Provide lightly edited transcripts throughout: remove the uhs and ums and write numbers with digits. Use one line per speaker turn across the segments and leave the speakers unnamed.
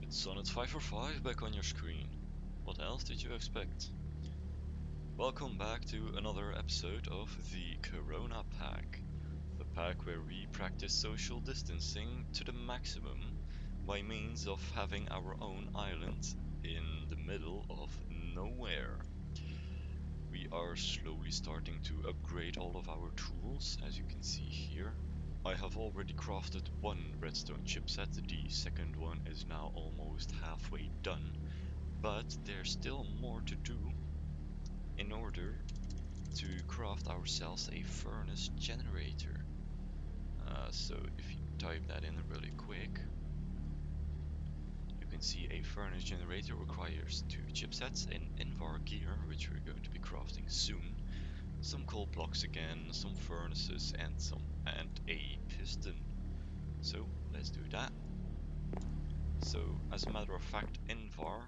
It's Sonnet 545 back on your screen. What else did you expect? Welcome back to another episode of the Corona Pack. The pack where we practice social distancing to the maximum by means of having our own island in the middle of nowhere. We are slowly starting to upgrade all of our tools, as you can see here. I have already crafted one redstone chipset, the second one is now almost halfway done, but there's still more to do in order to craft ourselves a furnace generator. So if you type that in really quick, you can see a furnace generator requires 2 chipsets, an invar gear, which we're going to be crafting soon, some coal blocks again, some furnaces, and a piston. So let's do that. So as a matter of fact, invar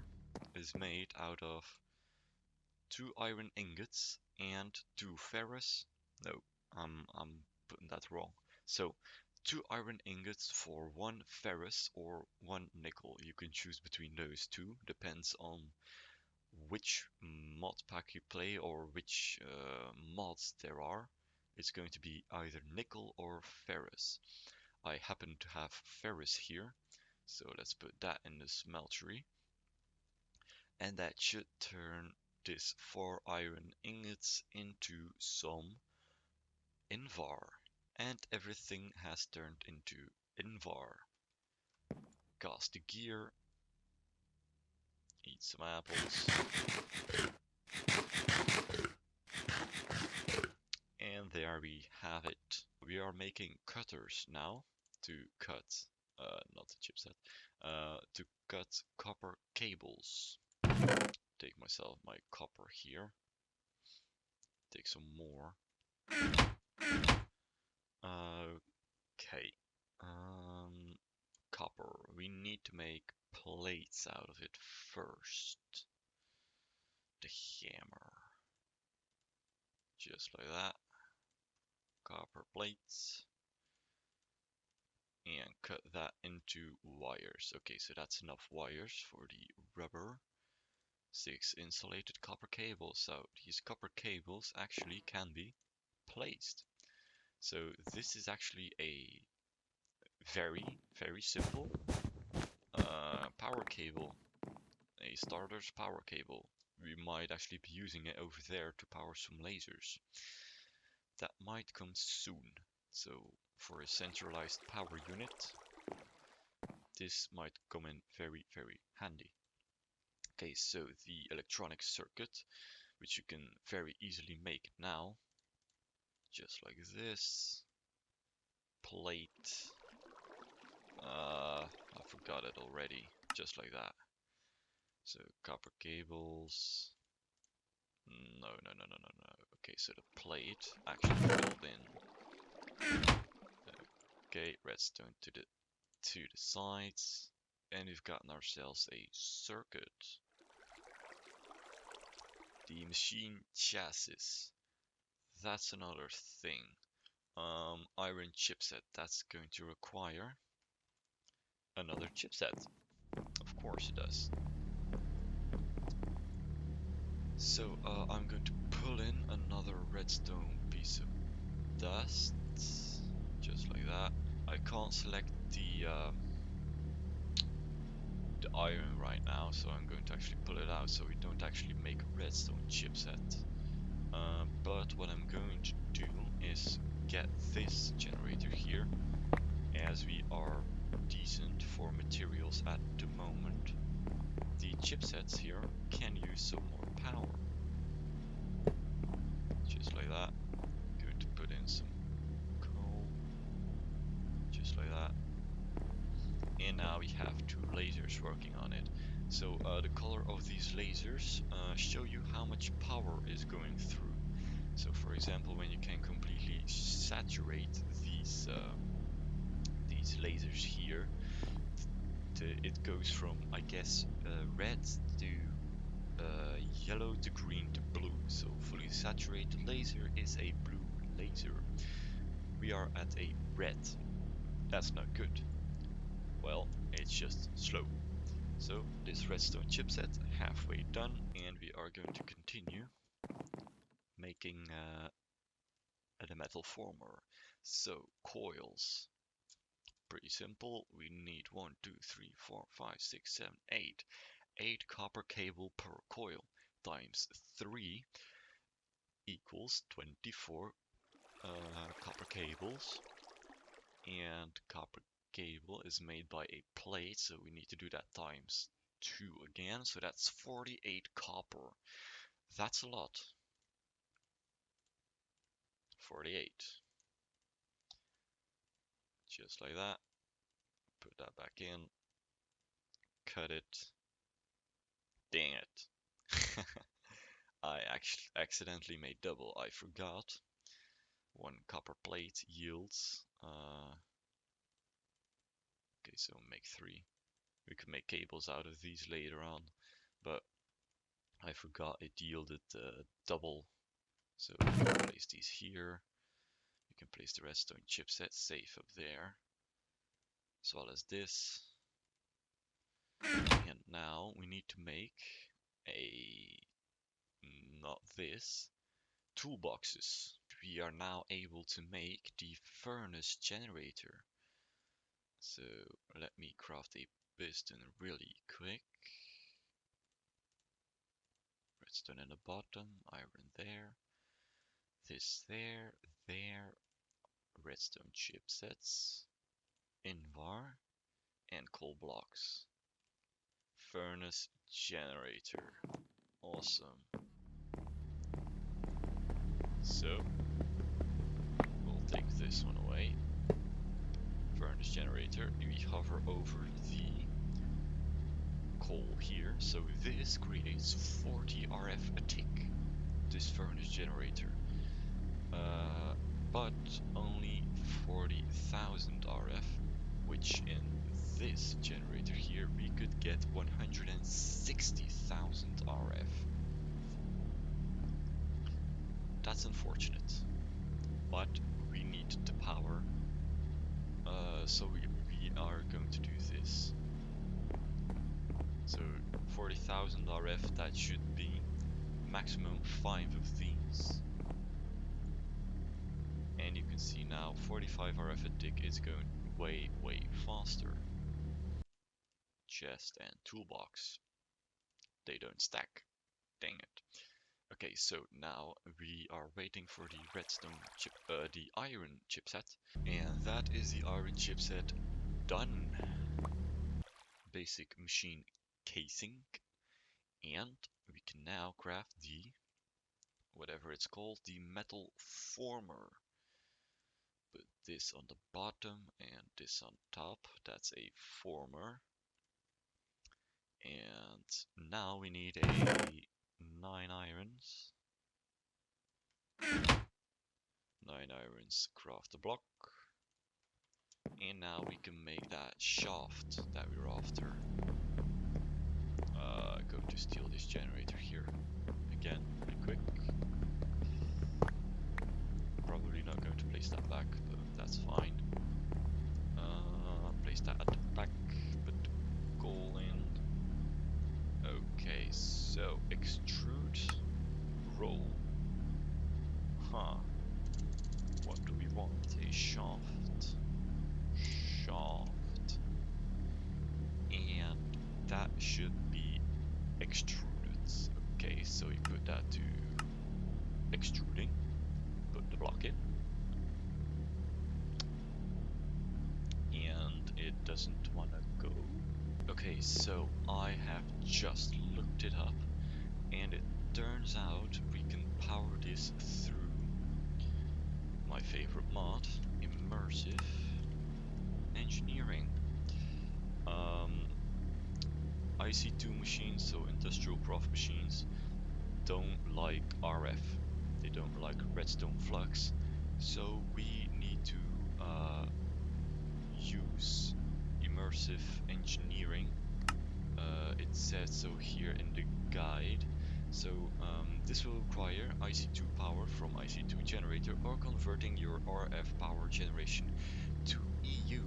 is made out of 2 iron ingots and 2 ferrous. No, I'm putting that wrong. So 2 iron ingots for 1 ferrous or 1 nickel. You can choose between those two, depends on which mod pack you play or which mods there are. It's going to be either nickel or ferrous. I happen to have ferrous here, so let's put that in the smeltery. And that should turn this 4 iron ingots into some invar. And everything has turned into invar. Cast the gear. Eat some apples. And there we have it. We are making cutters now to cut, not the chipset, to cut copper cables. Take myself my copper here. Take some more. Okay. Copper. We need to make plates out of it first. The hammer. Just like that. Copper plates. And cut that into wires. Okay, so that's enough wires for the rubber. 6 insulated copper cables. So these copper cables actually can be placed. So this is actually a very simple power cable, a starter's power cable. We might actually be using it over there to power some lasers. That might come soon. So for a centralized power unit, this might come in very handy. Okay, so the electronic circuit, which you can very easily make now, just like this. Plate. I forgot it already. Just like that. So copper cables. No. Okay, so the plate actually filled in. Okay, redstone to the sides, and we've gotten ourselves a circuit. The machine chassis. That's another thing. Iron chipset. That's going to require another chipset. Of course it does. So I'm going to pull in another redstone piece of dust, just like that. I can't select the iron right now, so I'm going to actually pull it out so we don't actually make a redstone chipset. But what I'm going to do is get this generator here, as we are decent for materials at the moment. The chipsets here can use some more power. Just like that. Going to put in some coal. Just like that. And now we have 2 lasers working on it. So the color of these lasers show you how much power is going through. So for example, when you can completely saturate these lasers here, it goes from, I guess, red to yellow to green to blue. So fully saturated laser is a blue laser. We are at a red. That's not good. Well, it's just slow. So this redstone chipset halfway done, and we are going to continue making the metal former. So coils, pretty simple. We need 1, 2, 3, 4, 5, 6, 7, 8. 8 copper cable per coil times 3 equals 24 copper cables. And copper cable is made by a plate, so we need to do that times 2 again. So that's 48 copper. That's a lot. 48. Just like that. Put that back in. Cut it. Dang it. I actually accidentally made double. I forgot. 1 copper plate yields. Okay, so make 3. We could make cables out of these later on, but I forgot it yielded double. So we can place these here. You can place the redstone chipset safe up there, as well as this. And now we need to make not this, toolboxes. We are now able to make the furnace generator. So let me craft a piston really quick. Redstone in the bottom, iron there, this there, redstone chipsets, invar, and coal blocks. Furnace generator. Awesome. So we'll take this one away. Furnace generator. We hover over the coal here. So this creates 40 RF a tick. This furnace generator. But only 40,000 RF, which in this generator here we could get 160,000 RF. That's unfortunate, but we need the power, so we are going to do this. So 40,000 RF, that should be maximum 5 of these. And you can see now 45 RF a tick is going way faster. Chest and toolbox, they don't stack. Dang it. Okay, so now we are waiting for the redstone chip, the iron chipset, and that is the iron chipset done. Basic machine casing, and we can now craft the whatever it's called, the metal former. Put this on the bottom and this on top. That's a former. And now we need a 9 irons. 9 irons, craft a block. And now we can make that shaft that we're after. Go to steal this generator here. Again, really quick. Probably not going to place that back, but that's fine. Place that at the back, put coal in. Okay, so extrude, roll. Huh. What do we want? A shaft. Shaft. And that should be extruded. Okay, so you put that to extruding. Put the block in. And it doesn't want to go. Okay, so I have just looked it up, and it turns out we can power this through my favorite mod, immersive engineering. IC2 machines, so industrial craft machines, don't like RF. They don't like redstone flux. So we need to use immersive engineering. It says so here in the guide. So this will require IC2 power from IC2 generator or converting your RF power generation to EU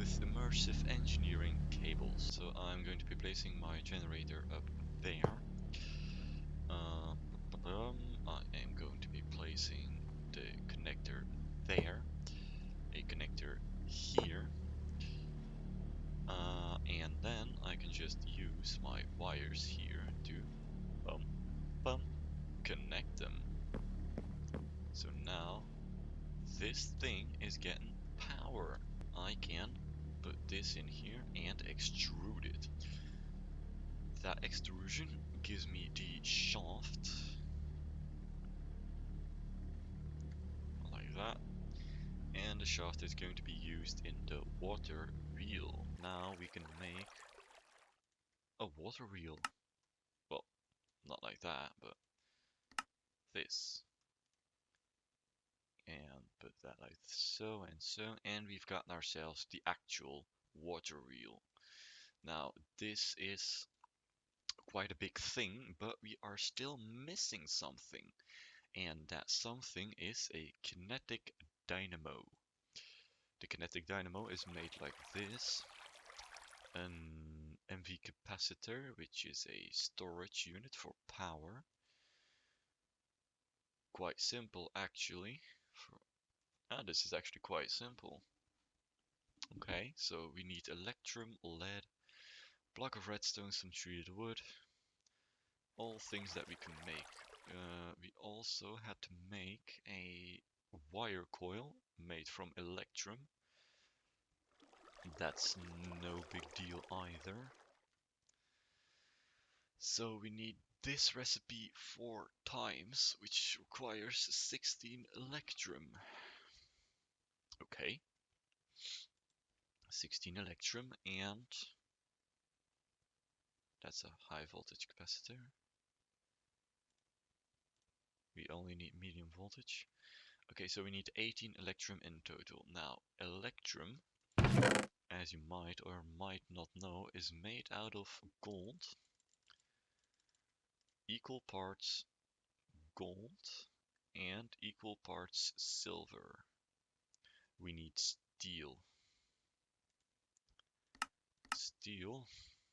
with immersive engineering cables. So I'm going to be placing my generator up there. I am going to be placing the connector there, a connector here, and then I can just use my wires here to connect them. So now this thing is getting power. I can put this in here and extrude it. That extrusion gives me the shaft, like that, and the shaft is going to be used in the water wheel. Now we can make a water wheel. Well, not like that, but this. And put that like so and so, and we've gotten ourselves the actual water wheel. Now this is quite a big thing, but we are still missing something, and that something is a kinetic dynamo. The kinetic dynamo is made like this. An MV capacitor, which is a storage unit for power. Quite simple actually. This is actually quite simple. Okay, so we need electrum, lead, block of redstone, some treated wood, all things that we can make. We also had to make a wire coil made from electrum. That's no big deal either. So we need this recipe 4 times, which requires 16 electrum. Okay. 16 electrum, and that's a high voltage capacitor. We only need medium voltage. Okay, so we need 18 electrum in total. Now, electrum, as you might or might not know, is made out of gold, equal parts gold, and equal parts silver. We need steel. Steel,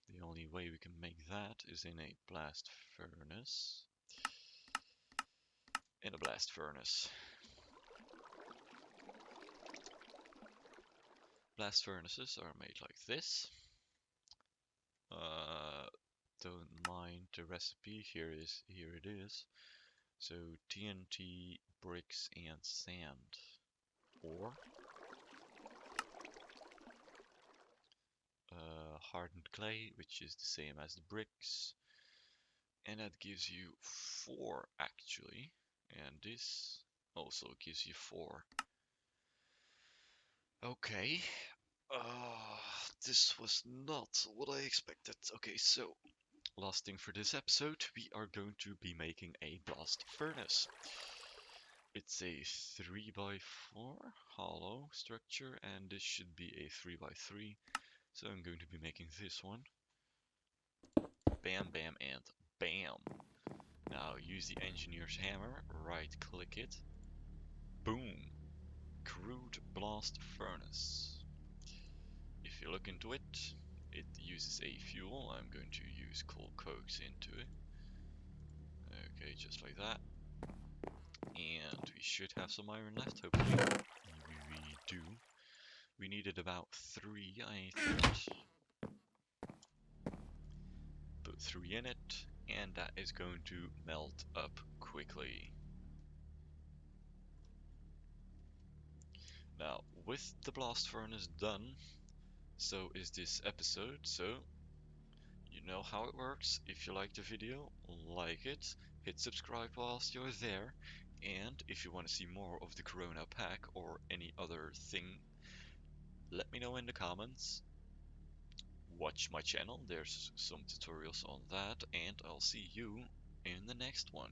the only way we can make that is in a blast furnace. In a blast furnace. Blast furnaces are made like this. Don't mind the recipe, here it is. So TNT, bricks, and sand. Or hardened clay, which is the same as the bricks. And that gives you 4 actually. And this also gives you 4. Okay. This was not what I expected. Okay, so last thing for this episode, we are going to be making a blast furnace. It's a 3x4 hollow structure, and this should be a 3x3. So I'm going to be making this one. Bam, bam, and bam. Now use the engineer's hammer, right click it. Boom. Crude blast furnace. If you look into it, it uses a fuel. I'm going to use coal cokes into it. Okay, just like that. And we should have some iron left, hopefully. We do. We needed about 3, I thought. Put 3 in it, and that is going to melt up quickly. Now, with the blast furnace done, so is this episode, so you know how it works. If you like the video, like it, hit subscribe whilst you're there, and if you want to see more of the Corona pack or any other thing, let me know in the comments. Watch my channel, there's some tutorials on that, and I'll see you in the next one.